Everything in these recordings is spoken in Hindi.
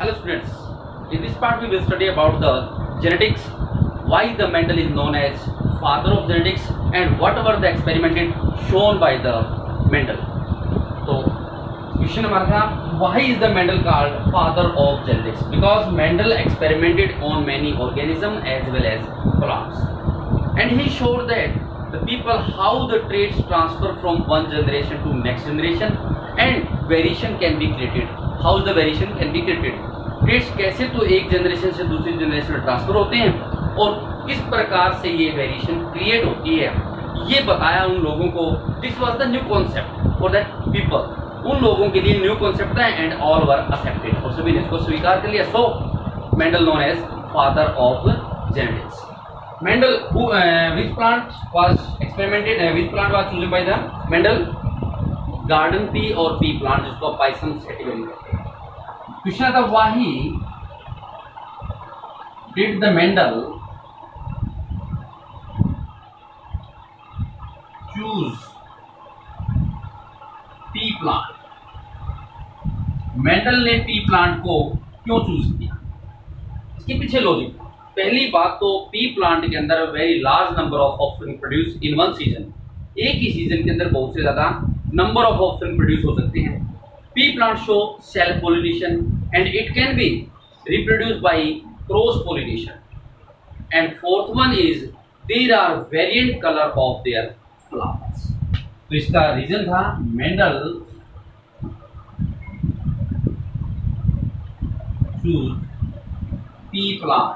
Hello students, in this part we will study about the genetics, why the Mendel is known as father of genetics and what were the experimented shown by the Mendel. So question हमारा था, why is the Mendel called father of genetics? Because Mendel experimented on many organisms as well as plants, and he showed that the people how the traits transfer from one generation to next generation and variation can be created. How the variation can be created? Traits कैसे तो एक जनरेशन से दूसरी जनरेशन में ट्रांसफर होते हैं और किस प्रकार से ये वेरिएशन क्रिएट होती है, ये बताया उन लोगों को. This was the new concept for that people. उन लोगों के लिए न्यू कॉन्सेप्ट था एंड ऑल वर एक्सेप्टेड, और सभी ने इसको स्वीकार कर लिया. So Mendel known as father of genetics. Mendel which plant was experimented, which plant was chosen by the Mendel? Garden pea और पी प्लांट, जिसको पाइसन सेटिवरी कहते हैं. क्वेश्चन था, why did the Mendel choose pea plant? Mendel ने पी प्लांट को क्यों चूज किया? इसके पीछे लॉजिक. पहली बात तो पी प्लांट के अंदर very large number of offspring produce in one season. एक ही सीजन के अंदर बहुत से ज्यादा नंबर ऑफ ऑफस्प्रिंग प्रोड्यूस हो सकते हैं. Pea plant show self pollination and it can be reproduced by cross pollination. And fourth one is there are variant color of their flowers. तो इसका रीजन था Mendel choose pea plant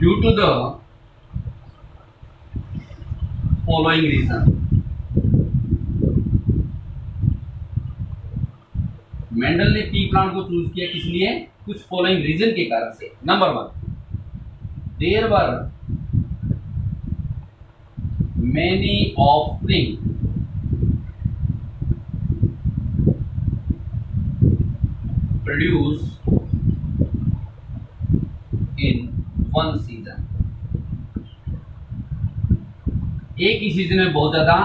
due to the following reason. Mendel ने पी प्लांट को चूज किया किस लिए? कुछ फॉलोइंग रीजन के कारण से. Number 1, there were many offspring produce in one season. एक ही सीजन में बहुत ज्यादा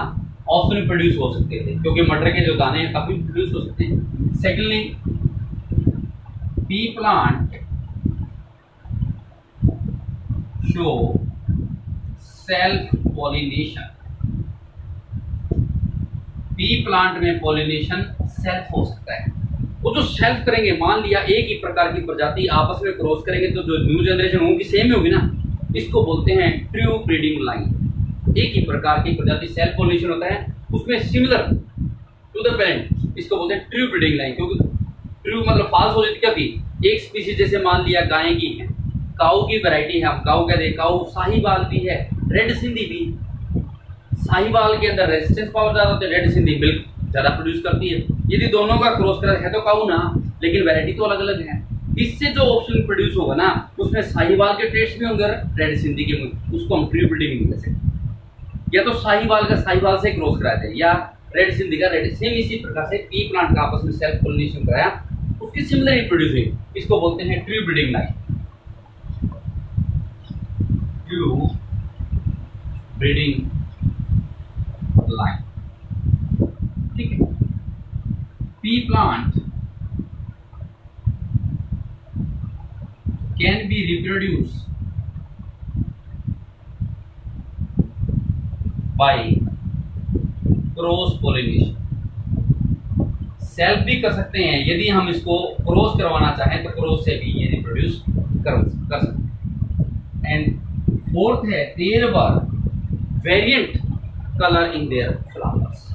ऑफस्प्रिंग प्रोड्यूस हो सकते थे, क्योंकि मटर के जो दाने हैं काफी प्रोड्यूस हो सकते हैं. Secondly, pea plant show self pollination. pea plant में pollination self हो सकता है. वो जो सेल्फ करेंगे, मान लिया एक ही प्रकार की प्रजाति आपस में क्रॉस करेंगे तो जो न्यू जनरेशन होगी सेम होगी ना. इसको बोलते हैं ट्रू ब्रीडिंग लाइन. एक ही प्रकार की प्रजाति सेल्फ पॉलिनेशन होता है, उसमें सिमिलर टू द पेरेंट, इसको बोलते हैं ट्रू ब्रीडिंग लाइन. क्योंकि ट्रू मतलब फाल्स हो जाती कभी. एक स्पीसीज जैसे मान लिया गाय की है, काऊ की वैरायटी है, हम काऊ कहते हैं. काऊ साहिवाल भी है, रेड सिंधी भी. साहिवाल के अंदर रेजिस्टेंस पावर ज्यादा होती है, रेड सिंधी मिल्क ज्यादा प्रोड्यूस करती है. यदि दोनों का क्रॉस कर है तो काऊ ना, लेकिन वैरायटी तो अलग अलग है. इससे जो ऑप्शन प्रोड्यूस होगा ना, उसमें साहिवाल के ट्रेट्स भी होंगे, रेड सिंधी के, उसको हम ट्रू ब्रीडिंग कहते हैं. या तो साहिवाल का साहिवाल से क्रॉस कराते हैं, या रेड सिंधी का रेड. सेम इसी प्रकार से पी प्लांट का आपस में सेल्फ पॉलिनेशन कराया, उसकी सिमिलर ही प्रोड्यूस हुई. इसको बोलते हैं true breeding line. True breeding line, ठीक है. P plant can be reproduce by cross pollination. Self भी कर सकते हैं, यदि हम इसको क्रॉस करवाना चाहें तो क्रॉस से भी ये रिप्रोड्यूस कर सकते हैं. एंड फोर्थ है, there were variant colour in their flowers.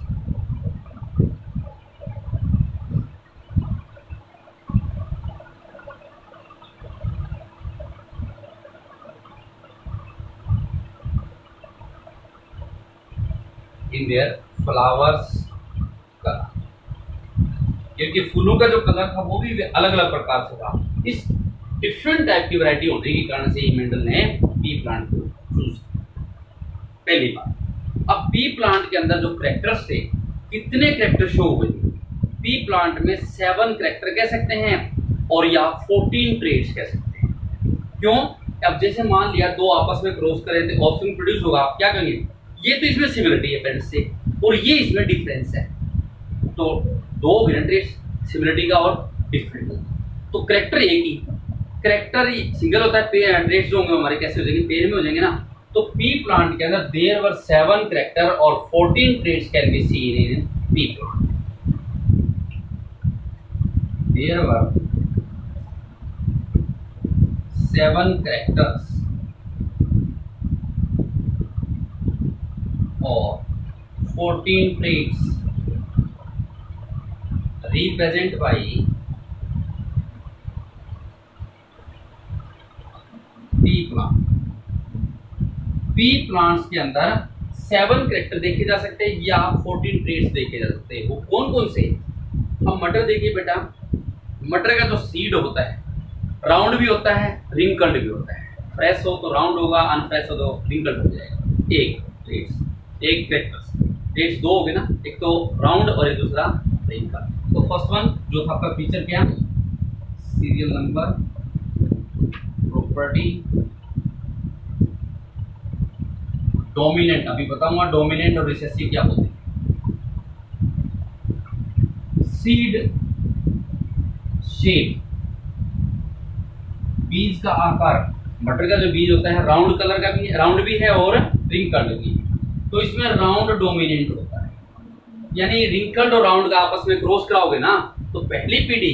In their flowers colour, क्योंकि फूलों का जो कलर था वो भी अलग अलग प्रकार से था. इस डिफरेंट टाइप की वैरायटी होने के कारण से मेंडल ने पी प्लांट को चूज किया. पहली बात, अब पी प्लांट के अंदर जो कैरेक्टर्स थे, कितने कैरेक्टर शो हुए थे? पी प्लांट में 7 कैरेक्टर कह सकते हैं और या 14 ट्रेट्स कह सकते हैं. क्यों? अब जैसे मान लिया दो आपस में क्रॉस करें तो ऑप्शन प्रोड्यूस होगा, आप क्या करेंगे? ये तो इसमें सिमिलरिटी है पेरेंट्स से और ये इसमें डिफरेंस है, तो दो भिन्न ट्रेट्स सिमिलरिटी का और डिफरेंट। तो करेक्टर एक ही, करेक्टर सिंगल होता है, ट्रेड्स जो होंगे हमारे कैसे हो जाएंगे, पेयर में हो जाएंगे ना। तो पी प्लांट के अंदर देयर वर 7 करेक्टर और 14 traits can be seen in pea plant. There were 7 characters और 14 traits represent by pea plant. Pea plants के अंदर 7 करेक्टर देखे जा सकते हैं या 14 ट्रेट्स देखे जा सकते हैं। वो कौन कौन से? अब मटर देखिए बेटा, मटर का जो सीड होता है राउंड भी होता है, रिंकल्ड भी होता है। फ्रेश हो तो राउंड होगा, अनफ्रेश हो तो रिंकल्ड हो जाएगा। एक ट्रेट्स, एक करेक्टर्स, ट्रेट्स दो हो गए ना, एक तो राउंड और एक दूसरा रिंकल्ड। तो फर्स्ट वन जो था आपका फीचर क्या, सीरियल नंबर, प्रॉपर्टी, डोमिनेंट। अभी बताऊंगा डोमिनेंट और रिसेसिव क्या होते हैं। सीड शेप, बीज का आकार, मटर का जो बीज होता है राउंड कलर का भी है, राउंड भी है और रिंकल्ड भी है। तो इसमें राउंड डोमिनेंट होता है, यानी रिंकल्ड और राउंड का आपस में क्रॉस कराओगे ना तो पहली पीढ़ी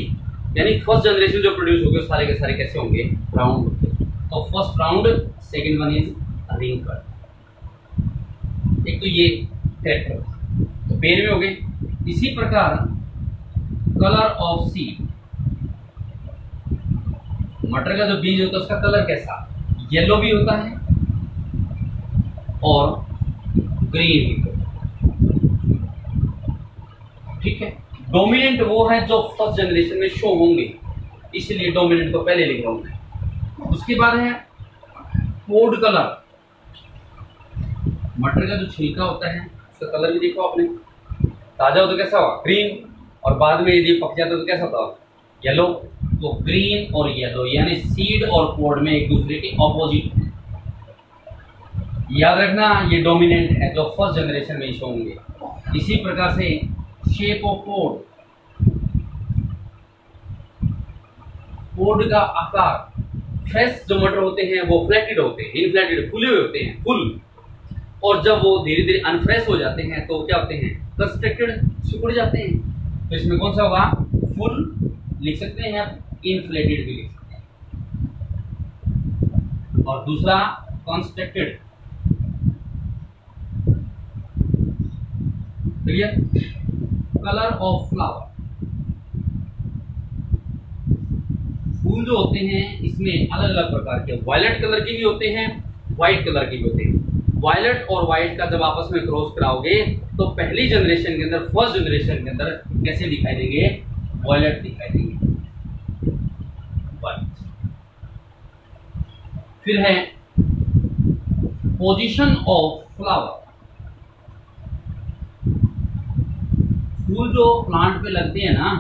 यानी फर्स्ट जनरेशन जो प्रोड्यूस होंगे सारे के सारे कैसे होंगे, राउंड होंगे। तो first round, second one is wrinkled. एक तो ये कैरेक्टर तो पेड़ में हो गए। इसी प्रकार कलर ऑफ सीड, मटर का जो बीज होता है उसका कलर कैसा, येलो भी होता है और ग्रीन भी होता है, ठीक है। डोमिनेंट वो है जो फर्स्ट जनरेशन में शो होंगे, इसलिए डोमिनेंट को पहले लिख रहा हूं मैं। उसके बाद है पोड कलर, मटर का जो छिलका होता है उसका कलर भी देखो आपने, ताजा हो तो कैसा होगा, ग्रीन, और बाद में यदि पक जाता तो कैसा होता, येलो। तो ग्रीन और येलो यानी सीड और पोड में एक दूसरे के ऑपोजिट है। याद रखना ये डोमिनेंट है जो फर्स्ट जनरेशन में शो होंगे। इसी प्रकार से शेप ऑफ पोड, पोड का आकार, फ्रेश जो मटर होते हैं वो फ्लैटेड होते हैं, इनफ्लैटेड फूले हुए होते हैं, फुल। और जब वो धीरे धीरे अनफ्रेश हो जाते हैं तो क्या होते हैं, कंस्ट्रक्टेड, सिकुड़ जाते हैं। तो इसमें कौन सा होगा, फुल लिख सकते हैं, इनफ्लेटेड भी लिख सकते हैं। और दूसरा constructed, clear. Colour of flower, फूल जो होते हैं इसमें अलग अलग प्रकार के, वायलेट कलर के भी होते हैं, व्हाइट कलर के भी होते हैं। वायलेट और व्हाइट का जब आपस में क्रॉस कराओगे तो पहली जनरेशन के अंदर, फर्स्ट जनरेशन के अंदर कैसे दिखाई देंगे, वायलेट दिखाई देंगे, व्हाइट। फिर है पोजीशन ऑफ फ्लावर, फूल जो प्लांट पे लगते हैं ना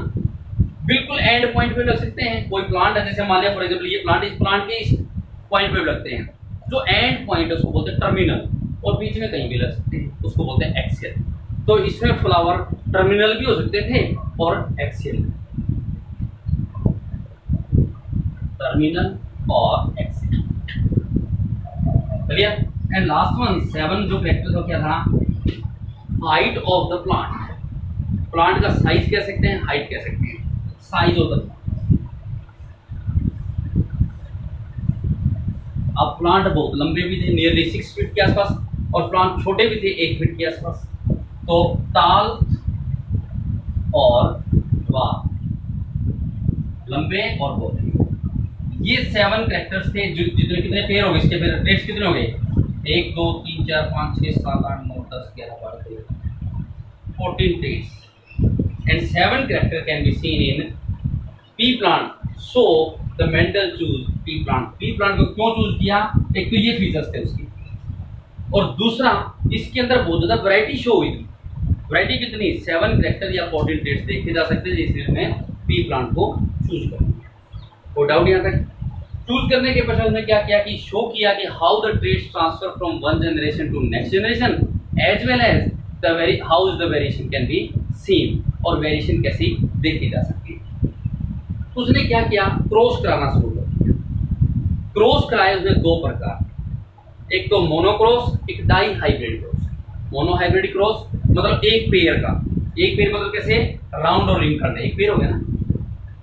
बिल्कुल एंड पॉइंट पे लग सकते हैं। कोई प्लांट है जैसे मान लिया फॉर एग्जांपल ये प्लांट, इस प्लांट के इस पॉइंट पे लगते हैं, जो एंड पॉइंट है उसको बोलते हैं टर्मिनल, और बीच में कहीं भी लग सकते हैं उसको बोलते हैं एक्सियल। तो इसमें फ्लावर टर्मिनल भी हो सकते थे और एक्सियल, टर्मिनल और axial, clear. And last one 7 जो फैक्टर था क्या था, height of the plant, plant का साइज कह सकते हैं, हाइट कह सकते हैं, साइज ऑफ द। अब प्लांट बहुत लंबे भी थे, नियरली 6 फीट के आसपास, और प्लांट छोटे भी थे 1 फीट के आसपास। तो ताल और द्वार, लंबे और बोले, ये 7 कैरेक्टर्स थे। जो जितने कितने पेयर हो गए, इसके पेयर ट्रेड्स कितने हो गए, 1 2 3 4 5 6 7 8 9 10 11 12 13 14 trades and 7 character can be seen in pea plant. So the Mendel choose pea plant. Pea plant को क्यों चूज किया, एक तो ये फीचर्स थे उसके, और दूसरा इसके अंदर बहुत ज्यादा वैरायटी शो हुई थी। वैरायटी कितनी, 7 कैरेक्टर या 14 ट्रेड्स देखे जा सकते थे, इसलिए मैं पी प्लांट को चूज कर। कोई डाउट यहाँ तक? चूज करने के पश्चात में क्या किया कि शो किया कि how the traits transfer from one generation to next generation, as well as how is the variation can be seen, और वेरिएशन कैसी देखी जा सकती है। उसने क्या किया, क्रॉस कराना शुरू कर दिया। क्रॉस कराए उसने दो प्रकार, एक तो मोनोक्रॉस, एक dihybrid cross. Monohybrid cross मतलब एक पेयर का, एक पेयर मतलब कैसे, राउंड और रिंग करना, एक पेयर हो गया ना,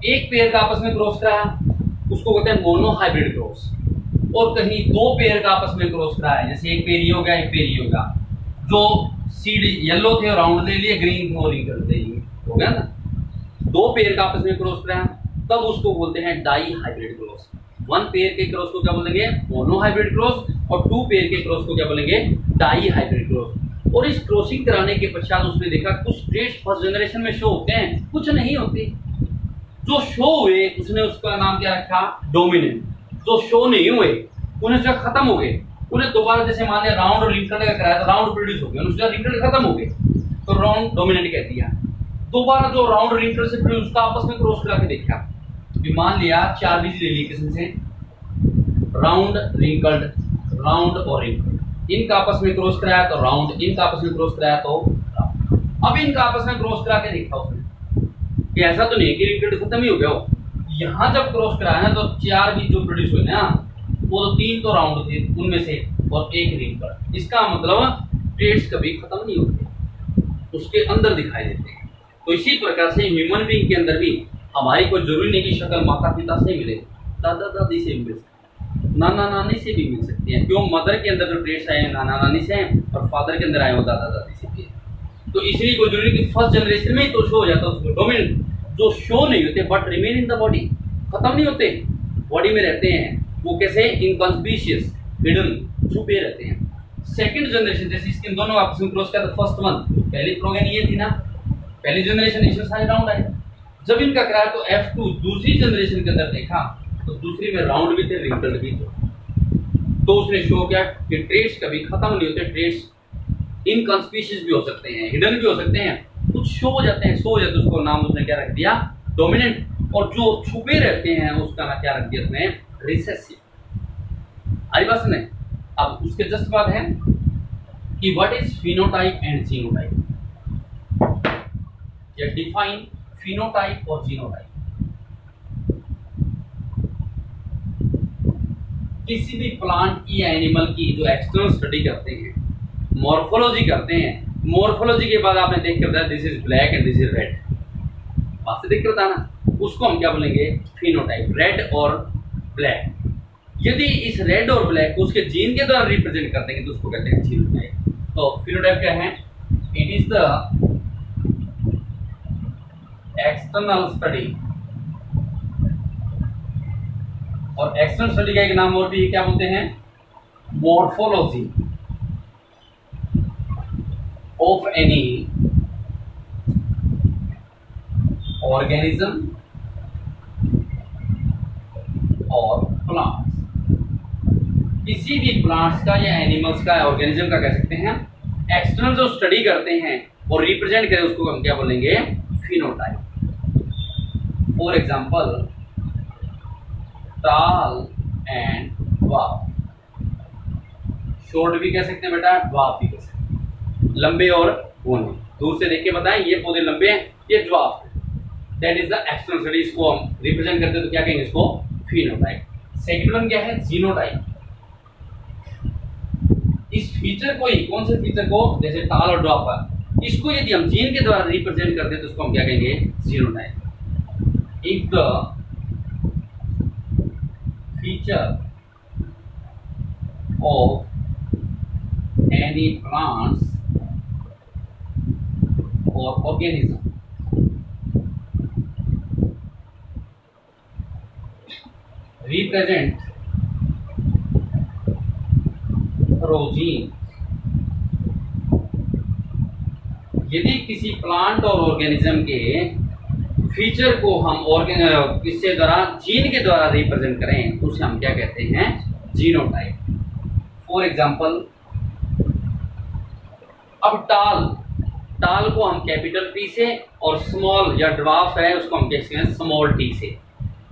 एक पेयर का आपस में क्रॉस कराया, उसको कहते हैं मोनो हाइब्रिड क्रॉस। और कहीं दो पेयर का आपस में क्रॉस कराया, जैसे एक पेयर ये हो गया, एक पेयर ये हो गया, जो सीड येलो थे राउंड ले लिए, ग्रीन थे और रिंग कर लिए, हो गया ना, दो पेयर का आपस में क्रॉस कराया, तब उसको बोलते हैं dihybrid cross. One pair के क्रॉस को क्या बोलेंगे, मोनो हाइब्रिड क्रॉस, और टू पेयर के क्रॉस को क्या बोलेंगे, डाई हाइब्रिड क्रॉस। और इस क्रॉसिंग कराने के पश्चात उसने देखा कुछ ट्रेड्स फर्स्ट जनरेशन में शो होते हैं, कुछ नहीं होते। जो शो हुए उसने उसका नाम क्या रखा, डोमिनेंट। जो शो नहीं हुए उन्हें जो खत्म हो गए, उन्हें दोबारा जैसे मान लिया राउंड और रिंग करने का कराया तो राउंड प्रोड्यूस हो गया, उसका रिंग खत्म हो गए तो राउंड डोमिनेंट कह दिया। दोबारा जो राउंड रिंग से प्रोड्यूस का आपस में क्रॉस करा के देखा, मान लिया 4 बीज ले लिए किस्म से, राउंड रिंकल्ड, राउंड और रिंकल्ड, इनका आपस में क्रॉस कराया तो राउंड, इनका आपस में क्रॉस कराया तो राउंड। अब इनका आपस में क्रॉस करा के देखा उसने कि ऐसा तो नहीं कि रिंकल्ड खत्म ही हो गया हो, यहाँ जब क्रॉस कराया ना तो 4 बीज जो प्रोड्यूस हुए ना, वो तो 3 तो राउंड थे उनमें से और एक रिंकल्ड। इसका मतलब ट्रेड्स कभी खत्म नहीं होते, उसके अंदर दिखाई देते हैं। तो इसी प्रकार से ह्यूमन बीइंग के अंदर भी हमारी कोई जरूरी नहीं कि शक्ल माता पिता से मिले, दादा दादी से मिल सकती है, नाना नानी से भी मिल सकती है। क्यों, मदर के अंदर जो ट्रेड्स आए हैं नाना नानी से हैं और फादर के अंदर आए वो दादा दादी से भी है। तो इसलिए कोई जरूरी कि फर्स्ट जनरेशन में ही तो शो हो जाता है उसको डोमिनेंट। जो शो नहीं होते but remain in the body, खत्म नहीं होते, बॉडी में रहते हैं, वो कैसे, इनकॉन्स्पिशियस, हिडन, छुपे रहते हैं। सेकंड जनरेशन जैसे इसके दोनों आपस में क्रॉस किया, फर्स्ट वन, पहली प्रोगेन ये थी ना, पहली जनरेशन इसमें सारे राउंड आए। जब इनका कराया तो F2 दूसरी जनरेशन के अंदर देखा तो दूसरी में राउंड भी थे, रिंकल्ड भी थे। तो उसने शो किया कि ट्रेड्स कभी खत्म नहीं होते, ट्रेड्स इनकॉन्स्पिशियस भी हो सकते हैं, हिडन भी हो सकते हैं, कुछ शो हो जाते हैं, उसको नाम उसने क्या रख दिया, डोमिनेंट। और जो छुपे रहते हैं उसका नाम क्या रख दिया उसने, रिसेसिव। आई बात सुने। अब उसके जस्ट बाद है कि what is phenotype and genotype, या डिफाइन फिनोटाइप और जीनोटाइप। किसी भी प्लांट की या एनिमल की जो एक्सटर्नल स्टडी करते हैं, मॉर्फोलॉजी करते हैं, मॉर्फोलॉजी के बाद आपने देख के बताया this is black and this is red, बात से देख के बताना, उसको हम क्या बोलेंगे, फिनोटाइप, रेड और ब्लैक। यदि इस रेड और ब्लैक को उसके जीन के द्वारा रिप्रेजेंट करते हैं तो उसको कहते हैं जीनोटाइप। तो फिनोटाइप क्या है, it is the external study, और एक्सटर्नल स्टडी का एक नाम और भी क्या बोलते हैं, मॉर्फोलॉजी ऑफ एनी ऑर्गेनिज्म और प्लांट्स। किसी भी प्लांट्स का या एनिमल्स का, ऑर्गेनिज्म का कह सकते हैं, एक्सटर्नल जो स्टडी करते हैं और रिप्रेजेंट करें उसको हम क्या बोलेंगे, फिनोटाइप। फॉर एग्जाम्पल टाल एंड ड्वार्फ, शॉर्ट भी कह सकते हैं बेटा, ड्वार्फ भी कह सकते हैं, लंबे और घने। दूर से देख के बताएं ये पौधे लंबे हैं, ये ड्वार्फ है, that is the external study. इसको हम रिप्रेजेंट करते हैं तो क्या कहेंगे, इसको फिनोटाइप। सेकंड वन क्या है, जीनोटाइप। इस फीचर को ही, कौन से फीचर को, जैसे टाल और ड्वार्फ, इसको यदि हम जीन के द्वारा रिप्रेजेंट करते हैं तो उसको हम क्या कहेंगे, genotype. If the feature of any plants or organism represent gene, यदि किसी प्लांट और ऑर्गेनिज्म के फीचर को हम इससे द्वारा जीन के द्वारा रिप्रेजेंट करें तो उसे हम क्या कहते हैं, जीनोटाइप। फॉर एग्जांपल अब टाल को हम कैपिटल टी से, और स्मॉल या ड्वार्फ है उसको हम कहते हैं स्मॉल टी से।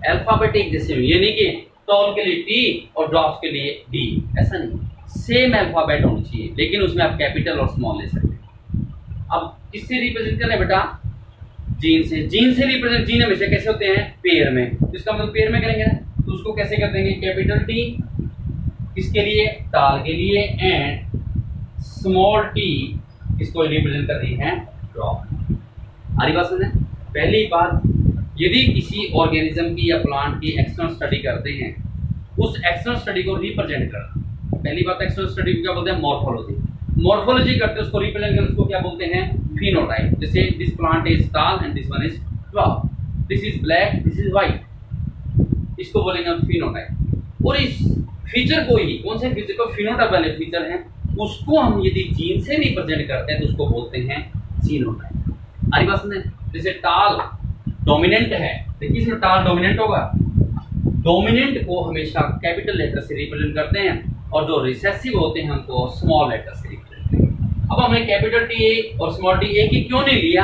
अल्फाबेटिक जैसे, ये नहीं कि टॉल के लिए टी और ड्वार्फ के लिए डी, ऐसा नहीं, सेम अल्फाबेट होना चाहिए, लेकिन उसमें आप कैपिटल और स्मॉल ले सकते हैं। अब किससे रिप्रेजेंट करें बेटा, जीन से रिप्रेजेंट, जीन हमेशा कैसे होते हैं, पेयर में, तो इसका मतलब पेयर में करेंगे ना, तो उसको कैसे कर देंगे, कैपिटल टी किसके लिए, टाल के लिए, एंड स्मॉल टी इसको रिप्रेजेंट कर रही है ड्रॉप। आ रही बात समझ? पहली बात, यदि किसी ऑर्गेनिज्म की या प्लांट की एक्सटर्नल स्टडी करते हैं, उस एक्सटर्नल स्टडी को रिप्रेजेंट करना। पहली बात, एक्सटर्नल स्टडी को क्या बोलते हैं, मॉर्फोलॉजी। मॉर्फोलॉजी करते हैं उसको रिप्रेजेंट करते, उसको क्या बोलते हैं, फिनोटाइप। जैसे दिस प्लांट इज टाल and this one is drop, this is black, this is white, इसको बोलेंगे हम फिनोटाइप। और इस फीचर को ही, कौन से फीचर को, फिनोटाइप वाले फीचर हैं, उसको हम यदि जीन से रिप्रेजेंट करते हैं तो उसको बोलते हैं जीनोटाइप। आ रही बात समझ? जैसे टाल डोमिनेंट है, देखिए इसमें टाल डोमिनेंट होगा, डोमिनेंट को हमेशा कैपिटल लेटर से रिप्रेजेंट करते हैं, और जो रिसेसिव होते हैं हमको स्मॉल लेटर से रिप्रेजेंट करते हैं। अब हमने कैपिटल टी ए और स्मॉल टी ए की क्यों नहीं लिया,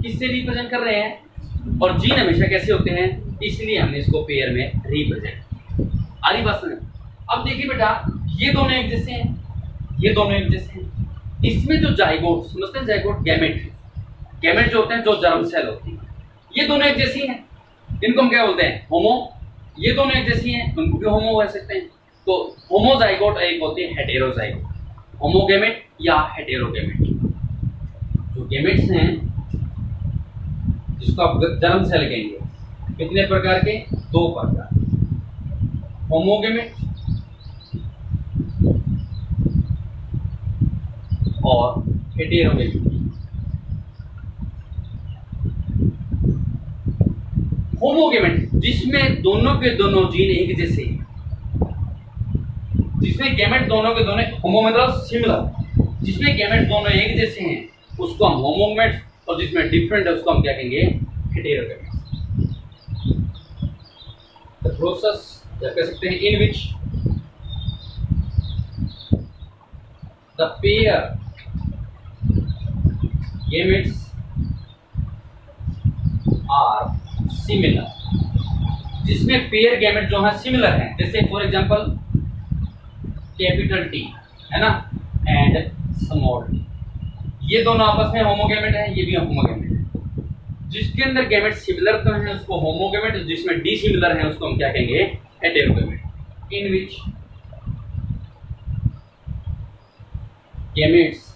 किससे रिप्रेजेंट कर रहे हैं, और जीन हमेशा कैसे होते हैं, इसलिए हमने इसको पेयर में रिप्रेजेंट। आ रही बात समझ? अब देखिए बेटा, ये दोनों एक जैसे हैं, ये दोनों एक जैसे हैं। इसमें जो जाइगोट, समझते हैं जाइगोट, गैमेट, गैमेट जो होते हैं, जो जर्म सेल होती है, ये दोनों एक जैसी हैं, इनको हम क्या बोलते हैं, होमो। ये दोनों एक जैसी हैं, उनको भी होमो कह सकते हैं। तो होमोजाइगोट एक होती है हेटेरोजाइगोट, होमोगेमेट या हेटेरोगेमेट। जो गेमेट्स हैं, जिसको आप जर्म सेल कहेंगे, कितने प्रकार के, 2 प्रकार, होमोगेमेट और हेटेरोगेमेट। होमोगेमेट जिसमें दोनों के दोनों जीन एक जैसे हैं, जिसमें गैमेट दोनों के दोनों, होमो मतलब सिमिलर, जिसमें गैमेट दोनों एक जैसे हैं उसको हम होमोगेमेट, और जिसमें डिफरेंट है उसको हम क्या कहेंगे, हेटेरोगेमेट। द प्रोसेस या कह सकते हैं in which the pair gametes are similar, जिसमें पेयर गैमेट जो है सिमिलर हैं, जैसे फॉर एग्जांपल कैपिटल टी है ना, एंड स्मॉल टी, ये दोनों आपस में होमोगेमेट है, ये भी होमोगेमेट है। जिसके अंदर गैमेट सिमिलर तो है उसको होमोगेमेट, जिसमें डी सिमिलर है उसको हम क्या कहेंगे, हेटेरोगेमेट। इन विच गैमेट्स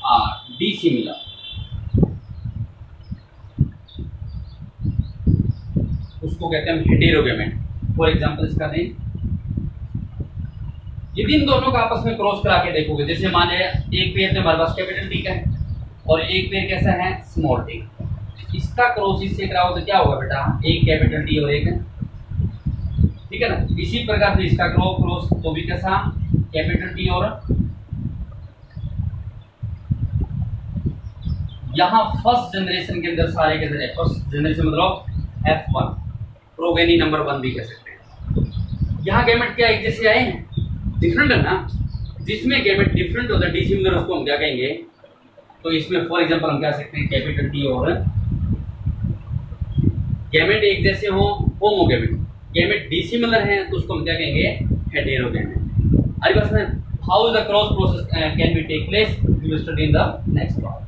आर डी सिमिलर, उसको कहते हैं हेटेरोगेमेट। फॉर एग्जांपल इसका दें, यदि इन दोनों का आपस में क्रॉस करा के देखोगे, जैसे माने एक पेयर में हमारे पास कैपिटल टी का है और एक पेयर कैसा है, स्मॉल टी, इसका क्रॉस इससे कराओ तो क्या होगा बेटा, एक कैपिटल टी और एक, ठीक है ना। इसी प्रकार से इसका क्रॉस तो भी कैसा, कैपिटल टी और, यहाँ फर्स्ट जनरेशन के अंदर सारे के सारे, फर्स्ट जनरेशन मतलब F1, प्रोगेनी नंबर 1 भी कह सकते हैं। यहाँ गैमेट क्या एक जैसे आए हैं, डिफरेंट है ना, जिसमें गैमेट डिफरेंट होता है, डिसिमिलर, उसको हम क्या कहेंगे, तो इसमें फॉर एग्जांपल हम कह सकते हैं कैपिटल टी और गैमेट एक जैसे हो, होमोगेमेट, गैमेट डिसिमिलर हैं तो उसको हम क्या कहेंगे, हेटेरोगेमेट। अरे बस how the cross process can be take place, we will study in the next class.